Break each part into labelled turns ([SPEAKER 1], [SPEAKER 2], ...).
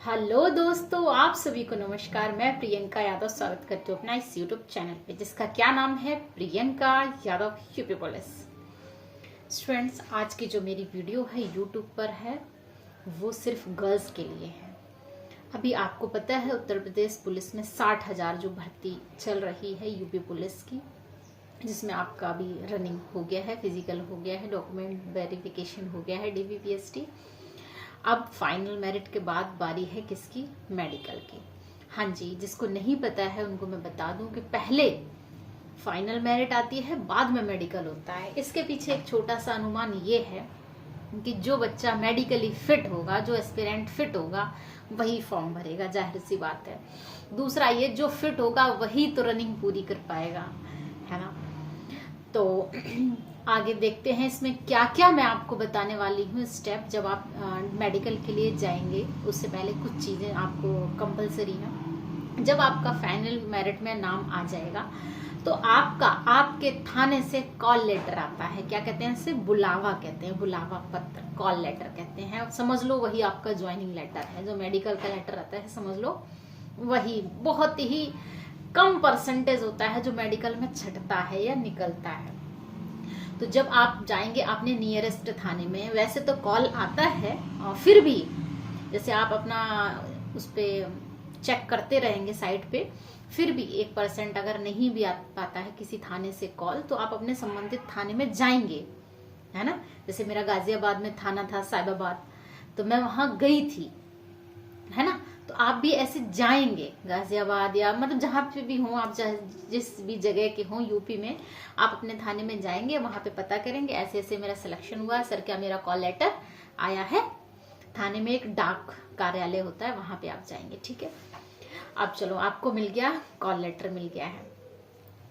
[SPEAKER 1] Hello दोस्तों, आप सभी को नमस्कार। मैं प्रियंका यादव स्वागत करती हूँ अपना इस यूट्यूब चैनल पे, जिसका क्या नाम है, Priyanka Yadav UP police. Students, आज की जो मेरी वीडियो है यूट्यूब पर है वो सिर्फ गर्ल्स के लिए है। अभी आपको पता है उत्तर प्रदेश पुलिस में 60,000 जो भर्ती चल रही है यूपी पुलिस की, जिसमें आपका अभी रनिंग हो गया है, फिजिकल हो गया है, डॉक्यूमेंट वेरिफिकेशन हो गया है, डीवीपीएसटी। अब फाइनल मेरिट के बाद बारी है किसकी, मेडिकल की। हाँ जी, जिसको नहीं पता है उनको मैं बता दूं कि पहले फाइनल मेरिट आती है, बाद में मेडिकल होता है। इसके पीछे एक छोटा सा अनुमान ये है कि जो बच्चा मेडिकली फिट होगा, जो एस्पिरेंट फिट होगा, वही फॉर्म भरेगा, जाहिर सी बात है। दूसरा ये, जो फिट होगा वही तो रनिंग पूरी कर पाएगा, है ना। तो आगे देखते हैं इसमें क्या क्या मैं आपको बताने वाली हूँ स्टेप। जब आप मेडिकल के लिए जाएंगे उससे पहले कुछ चीज़ें आपको कंपलसरी है। जब आपका फाइनल मेरिट में नाम आ जाएगा तो आपके थाने से कॉल लेटर आता है। क्या कहते हैं इसे, बुलावा कहते हैं, बुलावा पत्र, कॉल लेटर कहते हैं। समझ लो वही आपका ज्वाइनिंग लेटर है। जो मेडिकल का लेटर आता है समझ लो वही। बहुत ही कम परसेंटेज होता है जो मेडिकल में छटता है या निकलता है। तो जब आप जाएंगे अपने नियरेस्ट थाने में, वैसे तो कॉल आता है, और फिर भी जैसे आप अपना उस पर चेक करते रहेंगे साइट पे, फिर भी 1% अगर नहीं भी आ पाता है किसी थाने से कॉल, तो आप अपने संबंधित थाने में जाएंगे, है ना। जैसे मेरा गाजियाबाद में थाना था, साहिबाबाद, तो मैं वहां गई थी, है ना। तो आप भी ऐसे जाएंगे गाजियाबाद या मतलब जहां पे भी हो आप, जिस भी जगह के हो यूपी में, आप अपने थाने में जाएंगे, वहां पे पता करेंगे ऐसे ऐसे मेरा सिलेक्शन हुआ सर, क्या मेरा कॉल लेटर आया है। थाने में एक डाक कार्यालय होता है, वहां पे आप जाएंगे, ठीक है। अब चलो, आपको मिल गया, कॉल लेटर मिल गया है।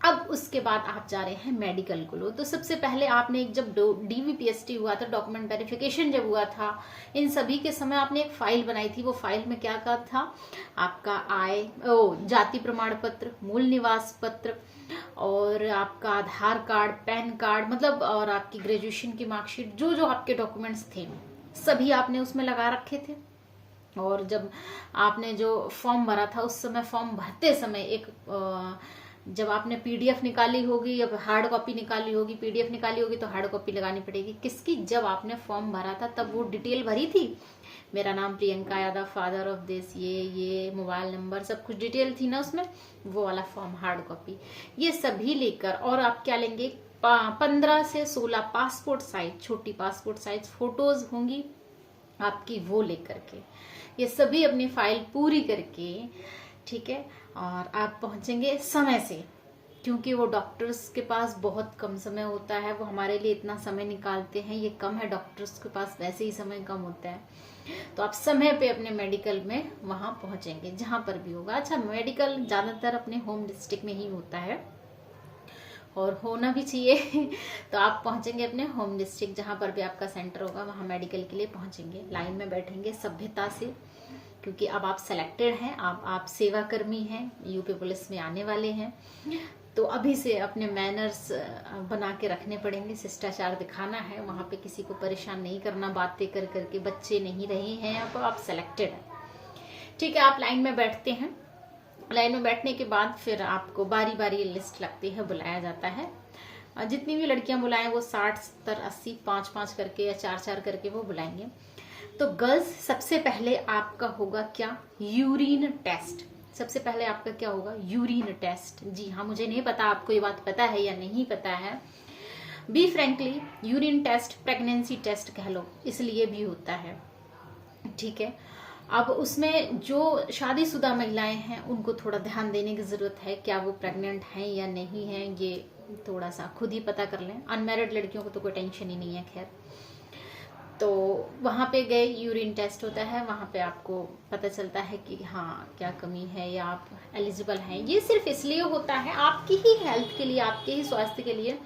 [SPEAKER 1] अब उसके बाद आप जा रहे हैं मेडिकल को लो। तो सबसे पहले आपने एक, जब डीवीपीएसटी हुआ था, डॉक्यूमेंट वेरिफिकेशन जब हुआ था, इन सभी के समय आपने एक फाइल बनाई थी। वो फाइल में क्या क्या था, आपका जाति प्रमाण पत्र, मूल निवास पत्र, और आपका आधार कार्ड, पैन कार्ड, मतलब और आपकी ग्रेजुएशन की मार्कशीट, जो जो आपके डॉक्यूमेंट्स थे सभी आपने उसमें लगा रखे थे। और जब आपने जो फॉर्म भरा था, उस समय फॉर्म भरते समय एक जब आपने पीडीएफ निकाली होगी या हार्ड कॉपी निकाली होगी, पीडीएफ निकाली होगी तो हार्ड कॉपी लगानी पड़ेगी। किसकी, जब आपने फॉर्म भरा था तब वो डिटेल भरी थी, मेरा नाम Priyanka Yadav, father of this, ये मोबाइल नंबर, सब कुछ डिटेल थी ना उसमें, वो वाला फॉर्म हार्ड कॉपी, ये सभी लेकर, और आप क्या लेंगे, 15 से 16 पासपोर्ट साइज, छोटी पासपोर्ट साइज फोटोज होंगी आपकी, वो लेकर के ये सभी अपनी फाइल पूरी करके, ठीक है। और आप पहुंचेंगे समय से, क्योंकि वो डॉक्टर्स के पास बहुत कम समय होता है। वो हमारे लिए इतना समय निकालते हैं, ये कम है, डॉक्टर्स के पास वैसे ही समय कम होता है। तो आप समय पे अपने मेडिकल में वहां पहुंचेंगे, जहां पर भी होगा। अच्छा, मेडिकल ज्यादातर अपने होम डिस्ट्रिक्ट में ही होता है और होना भी चाहिए। तो आप पहुंचेंगे अपने होम डिस्ट्रिक्ट, जहां पर भी आपका सेंटर होगा, वहां मेडिकल के लिए पहुंचेंगे। लाइन में बैठेंगे सभ्यता से, क्योंकि अब आप सेलेक्टेड हैं, आप सेवा कर्मी हैं, यूपी पुलिस में आने वाले हैं। तो अभी से अपने मैनर्स बना के रखने पड़ेंगे, शिष्टाचार दिखाना है, वहां पे किसी को परेशान नहीं करना, बातें कर करके। बच्चे नहीं रहे हैं, अब आप सेलेक्टेड हैं, ठीक है। आप लाइन में बैठते हैं। लाइन में बैठने के बाद फिर आपको बारी बारी लिस्ट लगती है, बुलाया जाता है। जितनी भी लड़कियां बुलाएं वो 60, 70, 80, 5-5 करके या 4-4 करके वो बुलाएंगे। तो गर्ल्स, सबसे पहले आपका होगा क्या, यूरिन टेस्ट। सबसे पहले आपका क्या होगा, यूरिन टेस्ट। जी हाँ, मुझे नहीं पता आपको ये बात पता है या नहीं पता है। Be frankly, urine test pregnancy test कह लो, इसलिए भी होता है, ठीक है। अब उसमें जो शादीशुदा महिलाएं हैं उनको थोड़ा ध्यान देने की जरूरत है, क्या वो प्रेग्नेंट हैं या नहीं है, ये थोड़ा सा खुद ही पता कर लें। अनमैरिड लड़कियों को तो कोई टेंशन ही नहीं है, खैर। तो वहां पे गए, यूरिन टेस्ट होता है, वहां पे आपको पता चलता है कि हाँ क्या कमी है या आप एलिजिबल हैं। ये सिर्फ इसलिए होता है आपकी ही हेल्थ के लिए, आपके ही स्वास्थ्य के लिए,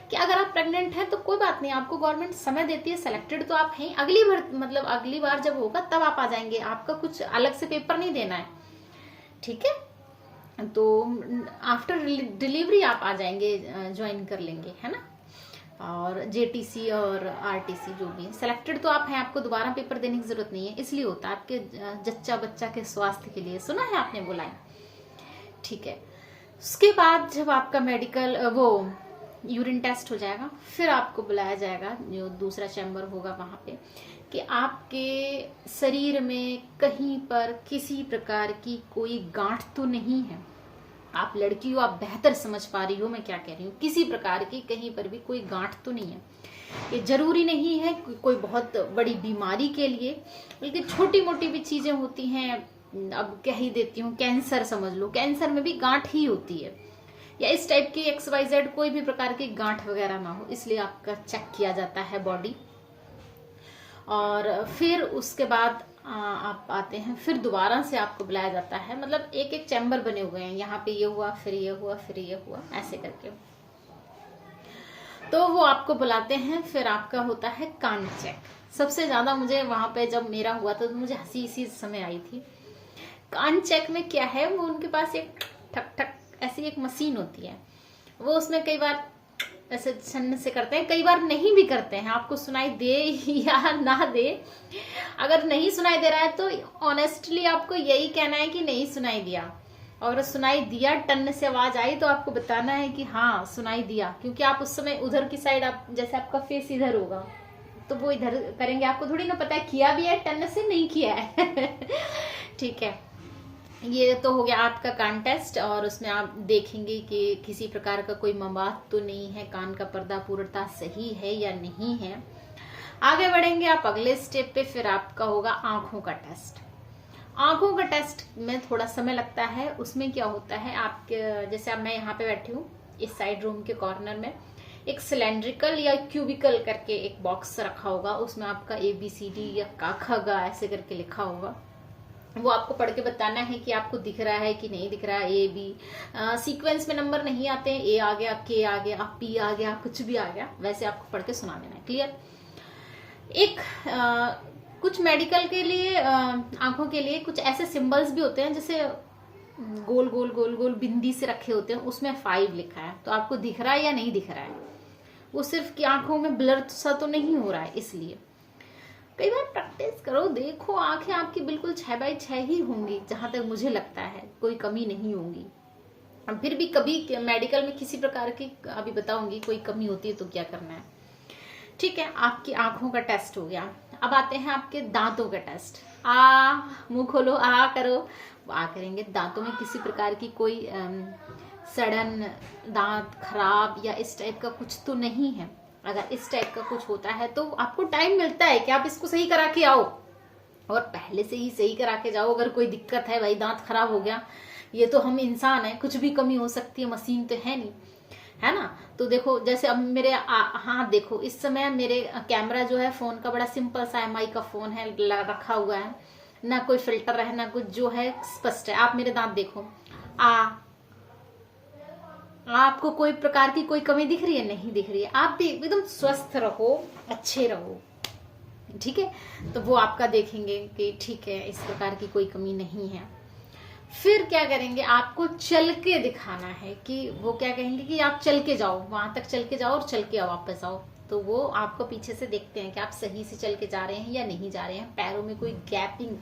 [SPEAKER 1] कि अगर आप प्रेग्नेंट हैं तो कोई बात नहीं, आपको गवर्नमेंट समय देती है, सेलेक्टेड तो आप हैं, अगली बार जब होगा तब आप आ जाएंगे, आपका कुछ अलग से पेपर नहीं देना है, ठीक है। तो आफ्टर डिलीवरी आप आ जाएंगे, ज्वाइन कर लेंगे, है ना। और जेटीसी और आरटीसी जो भी है। सेलेक्टेड तो आप हैं, आपको दोबारा पेपर देने की जरूरत नहीं है, इसलिए होता है आपके जच्चा बच्चा के स्वास्थ्य के लिए। सुना है आपने, बोला है, ठीक है। उसके बाद जब आपका मेडिकल वो यूरिन टेस्ट हो जाएगा, फिर आपको बुलाया जाएगा जो दूसरा चैम्बर होगा वहां पे, कि आपके शरीर में कहीं पर किसी प्रकार की कोई गांठ तो नहीं है। आप लड़की हो, आप बेहतर समझ पा रही हो मैं क्या कह रही हूँ। किसी प्रकार की कहीं पर भी कोई गांठ तो नहीं है। ये जरूरी नहीं है कोई बहुत बड़ी बीमारी के लिए, बल्कि छोटी मोटी भी चीजें होती हैं। अब कह ही देती हूँ, कैंसर समझ लो, कैंसर में भी गांठ ही होती है, या इस टाइप की XYZ कोई भी प्रकार की गांठ वगैरह ना हो, इसलिए आपका चेक किया जाता है बॉडी। और फिर उसके बाद आप आते हैं, फिर दोबारा से आपको बुलाया जाता है। मतलब एक एक चैम्बर बने हुए हैं, यहाँ पे ये हुआ, फिर ये हुआ, फिर ये हुआ, ऐसे करके। तो वो आपको बुलाते हैं, फिर आपका होता है कान चेक। सबसे ज्यादा मुझे वहां पे जब मेरा हुआ तो मुझे हंसी इसी समय आई थी। कान चेक में क्या है, वो उनके पास एक ठक ठक ऐसी एक मशीन होती है, वो उसमें कई बार ऐसे छन्न से करते हैं, कई बार नहीं भी करते हैं। आपको सुनाई दे या ना दे, अगर नहीं सुनाई दे रहा है तो ऑनेस्टली आपको यही कहना है कि नहीं सुनाई दिया। और सुनाई दिया, टन से आवाज आई, तो आपको बताना है कि हाँ सुनाई दिया, क्योंकि आप उस समय उधर की साइड, आप जैसे आपका फेस इधर होगा तो वो इधर करेंगे, आपको थोड़ी ना पता है किया भी है टन से, नहीं किया है। ठीक है, ये तो हो गया आपका कान टेस्ट। और उसमें आप देखेंगे कि किसी प्रकार का कोई मवाद तो नहीं है, कान का पर्दा पूर्णतः सही है या नहीं है। आगे बढ़ेंगे आप अगले स्टेप पे, फिर आपका होगा आंखों का टेस्ट। आंखों का टेस्ट में थोड़ा समय लगता है। उसमें क्या होता है, आपके जैसे अब मैं यहाँ पे बैठी हूँ, इस साइड रूम के कॉर्नर में एक सिलेंड्रिकल या क्यूबिकल करके एक बॉक्स रखा होगा, उसमें आपका ABCD या का ख ग ऐसे करके लिखा होगा। वो आपको पढ़ के बताना है कि आपको दिख रहा है कि नहीं दिख रहा है। A B सीक्वेंस में नंबर नहीं आते हैं, A आ गया, K आ गया, P आ गया, कुछ भी आ गया, वैसे आपको पढ़ के सुना देना है। क्लियर। एक कुछ मेडिकल के लिए आंखों के लिए कुछ ऐसे सिंबल्स भी होते हैं, जैसे गोल गोल गोल गोल बिंदी से रखे होते हैं, उसमें 5 लिखा है, तो आपको दिख रहा है या नहीं दिख रहा है। वो सिर्फ कि आंखों में ब्लर सा तो नहीं हो रहा है, इसलिए कई बार प्रैक्टिस करो, देखो आंखें आपकी बिल्कुल 6x6 ही होंगी, जहां तक मुझे लगता है कोई कमी नहीं होंगी। फिर भी कभी मेडिकल में किसी प्रकार की, अभी बताऊंगी, कोई कमी होती है तो क्या करना है। ठीक है, आपकी आंखों का टेस्ट हो गया। अब आते हैं आपके दांतों का टेस्ट। मुंह खोलो, करो, आ करेंगे। दांतों में किसी प्रकार की कोई सड़न, दांत खराब या इस टाइप का कुछ तो नहीं है। अगर इस टाइप का कुछ होता है तो आपको टाइम मिलता है कि आप इसको सही करा के आओ, और पहले से ही सही करा के जाओ। अगर कोई दिक्कत है, भाई दांत खराब हो गया, ये तो हम इंसान है, कुछ भी कमी हो सकती है, मशीन तो है नहीं, है ना। तो देखो, जैसे अब मेरे हाथ देखो, इस समय मेरे कैमरा जो है फोन का बड़ा सिंपल सा MI का फोन है, रखा हुआ है, ना कोई फिल्टर है, ना कुछ, जो है स्पष्ट है। आप मेरे दांत देखो, आपको कोई प्रकार की कोई कमी दिख रही है? नहीं दिख रही है। आप भी एकदम स्वस्थ रहो, अच्छे रहो, ठीक है। तो वो आपका देखेंगे कि ठीक है, इस प्रकार की कोई कमी नहीं है। फिर क्या करेंगे, आपको चल के दिखाना है, कि वो क्या कहेंगे कि आप चल के जाओ, वहां तक चल के जाओ और चल के वापस आओ। तो वो आपको पीछे से देखते हैं कि आप सही से चल के जा रहे हैं या नहीं जा रहे हैं, पैरों में कोई गैपिंग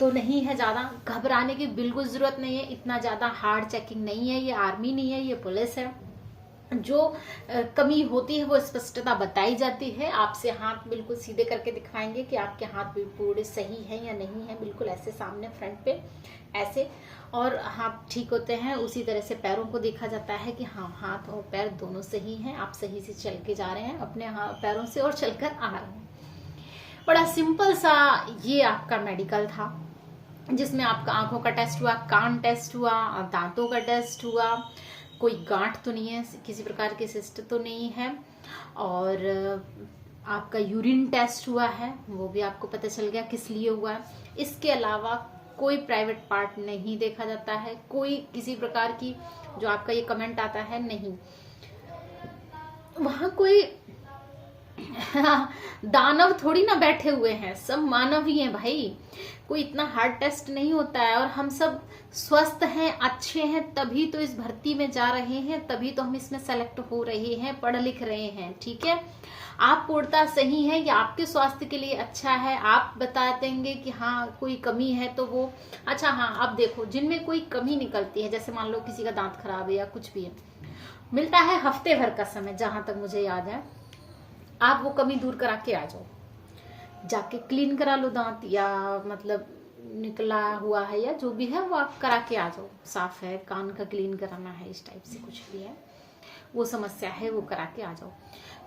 [SPEAKER 1] तो नहीं है। ज्यादा घबराने की बिल्कुल जरूरत नहीं है, इतना ज्यादा हार्ड चेकिंग नहीं है, ये आर्मी नहीं है, ये पुलिस है। जो कमी होती है वो स्पष्टता बताई जाती है। आपसे हाथ बिल्कुल सीधे करके दिखाएंगे कि आपके हाथ बिल्कुल सही है या नहीं है, बिल्कुल ऐसे सामने फ्रंट पे ऐसे, और हाथ ठीक होते हैं। उसी तरह से पैरों को देखा जाता है कि हाँ, हाथ और पैर दोनों सही हैं, आप सही से चल के जा रहे हैं अपने पैरों से और चलकर आ रहे हैं। बड़ा सिंपल सा ये आपका मेडिकल था, जिसमें आपका आंखों का टेस्ट हुआ, कान टेस्ट हुआ, दांतों का टेस्ट हुआ, कोई गांठ तो नहीं है, किसी प्रकार की सिस्ट तो नहीं है, और आपका यूरिन टेस्ट हुआ है, वो भी आपको पता चल गया किस लिए हुआ है। इसके अलावा कोई प्राइवेट पार्ट नहीं देखा जाता है, कोई किसी प्रकार की, जो आपका ये कमेंट आता है, नहीं, वहां कोई दानव थोड़ी ना बैठे हुए हैं, सब मानव ही हैं भाई। कोई इतना हार्ड टेस्ट नहीं होता है, और हम सब स्वस्थ हैं, अच्छे हैं, तभी तो इस भर्ती में जा रहे हैं, तभी तो हम इसमें सेलेक्ट हो रहे हैं, पढ़ लिख रहे हैं। ठीक है, आप पूर्णता सही है, या आपके स्वास्थ्य के लिए अच्छा है, आप बता देंगे कि हाँ कोई कमी है तो वो अच्छा। हाँ, आप देखो जिनमें कोई कमी निकलती है, जैसे मान लो किसी का दांत खराब है या कुछ भी है, मिलता है हफ्ते भर का समय, जहां तक मुझे याद है। आप वो कमी दूर करा के आ जाओ, जाके क्लीन करा लो दांत, या मतलब निकला हुआ है या जो भी है वो आप करा के आ जाओ। साफ है, कान का क्लीन कराना है, इस टाइप से कुछ भी है, वो समस्या है वो करा के आ जाओ।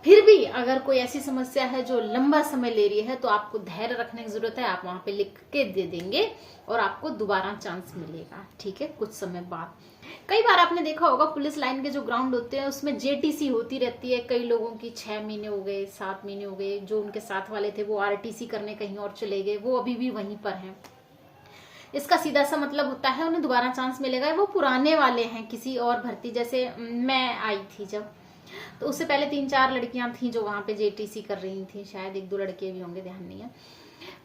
[SPEAKER 1] फिर भी अगर कोई ऐसी समस्या है जो लंबा समय ले रही है, तो आपको धैर्य रखने की जरूरत है। आप वहां पे लिख के दे देंगे और आपको दोबारा चांस मिलेगा। ठीक है, कुछ समय बाद। कई बार आपने देखा होगा पुलिस लाइन के जो ग्राउंड होते हैं उसमें जेटीसी होती रहती है। कई लोगों की 6 महीने हो गए, 7 महीने हो गए, जो उनके साथ वाले थे वो आरटीसी करने कहीं और चले गए, वो अभी भी वहीं पर हैं। इसका सीधा सा मतलब होता है उन्हें दोबारा चांस मिलेगा। वो पुराने वाले हैं किसी और भर्ती, जैसे मैं आई थी जब, तो उससे पहले 3-4 लड़कियां थी जो वहां पे जेटीसी कर रही थी, शायद 1-2 लड़के भी होंगे, ध्यान नहीं है।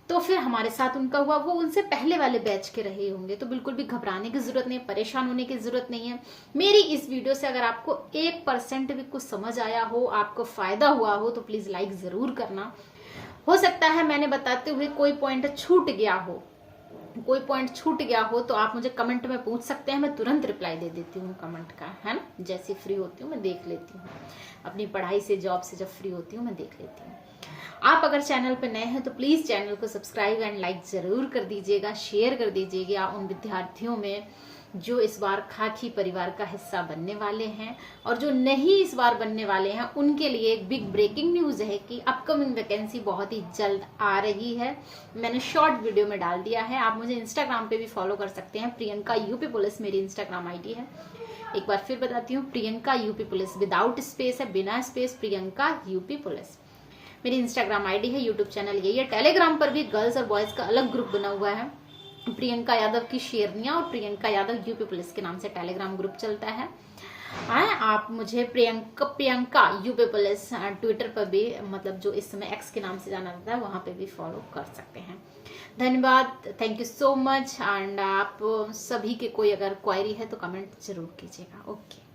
[SPEAKER 1] तो फिर हमारे साथ उनका हुआ, वो उनसे पहले वाले बैच के रहे होंगे। तो बिल्कुल भी घबराने की जरूरत नहीं है, परेशान होने की जरूरत नहीं है। मेरी इस वीडियो से अगर आपको 1% भी कुछ समझ आया हो, आपको फायदा हुआ हो, तो प्लीज लाइक जरूर करना। हो सकता है मैंने बताते हुए कोई पॉइंट छूट गया हो, कोई पॉइंट छूट गया हो तो आप मुझे कमेंट में पूछ सकते हैं, मैं तुरंत रिप्लाई दे देती हूँ कमेंट का, है ना। जैसे फ्री होती हूँ मैं देख लेती हूँ, अपनी पढ़ाई से, जॉब से जब फ्री होती हूँ मैं देख लेती हूँ। आप अगर चैनल पे नए हैं तो प्लीज चैनल को सब्सक्राइब एंड लाइक जरूर कर दीजिएगा, शेयर कर दीजिएगा उन विद्यार्थियों में जो इस बार खाकी परिवार का हिस्सा बनने वाले हैं, और जो नहीं इस बार बनने वाले हैं उनके लिए एक बिग ब्रेकिंग न्यूज है कि अपकमिंग वैकेंसी बहुत ही जल्द आ रही है। मैंने शॉर्ट वीडियो में डाल दिया है। आप मुझे इंस्टाग्राम पे भी फॉलो कर सकते हैं, प्रियंका यूपी पुलिस मेरी इंस्टाग्राम आईडी है। एक बार फिर बताती हूँ, Priyanka UP police, without space है, बिना स्पेस, प्रियंका यूपी पुलिस मेरी इंस्टाग्राम आईडी है। यूट्यूब चैनल यही है। टेलीग्राम पर भी गर्ल्स और बॉयज का अलग ग्रुप बना हुआ है, प्रियंका यादव की शेरनिया और प्रियंका यादव यूपी पुलिस के नाम से टेलीग्राम ग्रुप चलता है। आप मुझे प्रियंका यूपी पुलिस ट्विटर पर भी, मतलब जो इस समय एक्स के नाम से जाना जाता है, वहां पे भी फॉलो कर सकते हैं। धन्यवाद, thank you so much. And आप सभी के कोई अगर क्वायरी है तो कमेंट जरूर कीजिएगा। ओके।